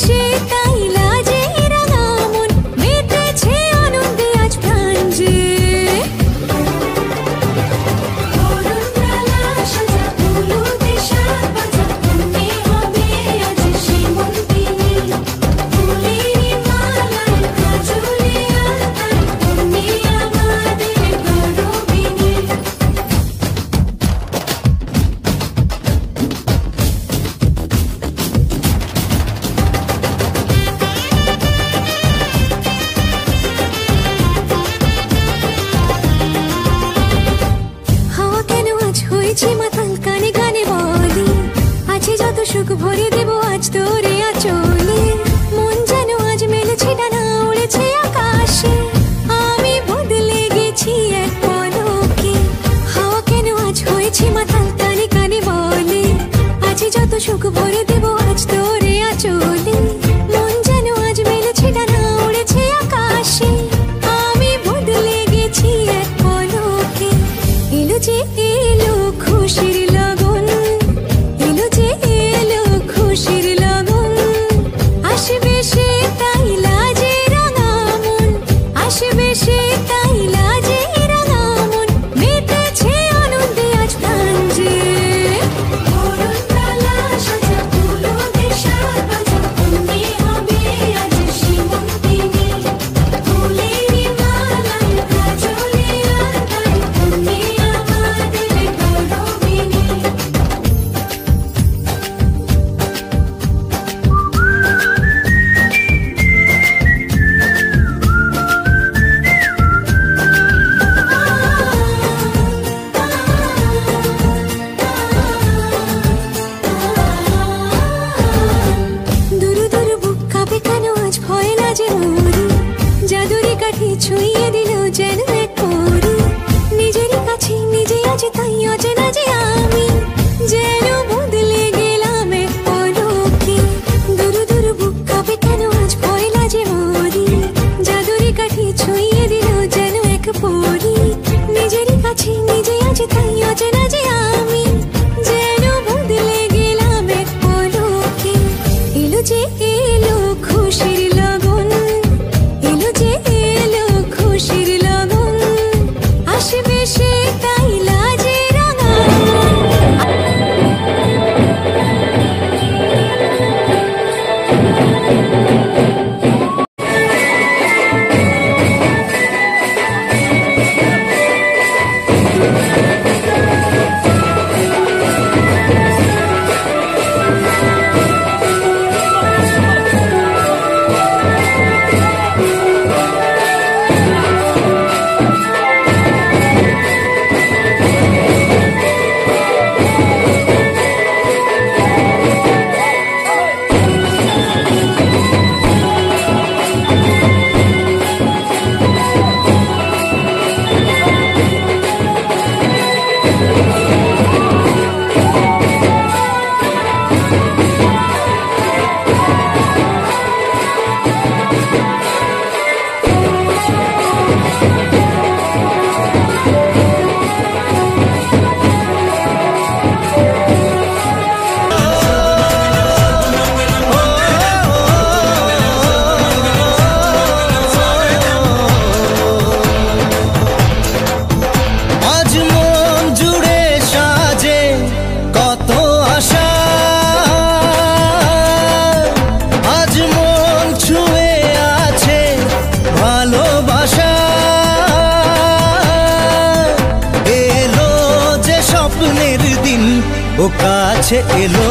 বেশে তাই লাজে রাঙা মন মেতেছে আনন্দে আজ প্রাণ যে মাতাল কানে কানে বলি আছে যত সুখ ভরে দেব আজ তোরে আঁচলে মন যেন আজ মেলেছে ডানা উড়েছে আকাশে আমি বদলে গেছি এক পলকে হাওয়া কেন আজ হয়েছে মাতাল কানে কানে বলে আছে যত সুখ ভরে দেব আজ তোরে আঁচলে মন যেন আজ মেলেছে ডানা উড়েছে আকাশে আমি বদলে গেছি এক পলকে এলো যে এলো খুশির লগন এলো যে এলো খুশির লগন আসবে সে তাই লাজে রাঙা মন আসবে সে তাই লাজে রাঙা মন মেতেছে আনন্দে আজ প্রাণ যে জাদুরি কাঠি ছুঁয়ে দিল যেন এক পরি নিজের কাছে নিজে আছে তাই অচেনা যে আমি যেন বদলে গেলাম এক পলকে দুরু দুরু বুক কাঁপে কেন আজ ভয় লাগে মরি জাদুরি কাঠি ছুঁয়ে দিল যেন এক পরি নিজের কাছে নিজে আছে তাই অচেনা যে আমি যেন বদলে গেলাম এক পলকে এলো যে এলো খুশির লগন এলো যে এলো খুশির লগন আসবে সে তাই লাজে রাঙা ও কাছে এলো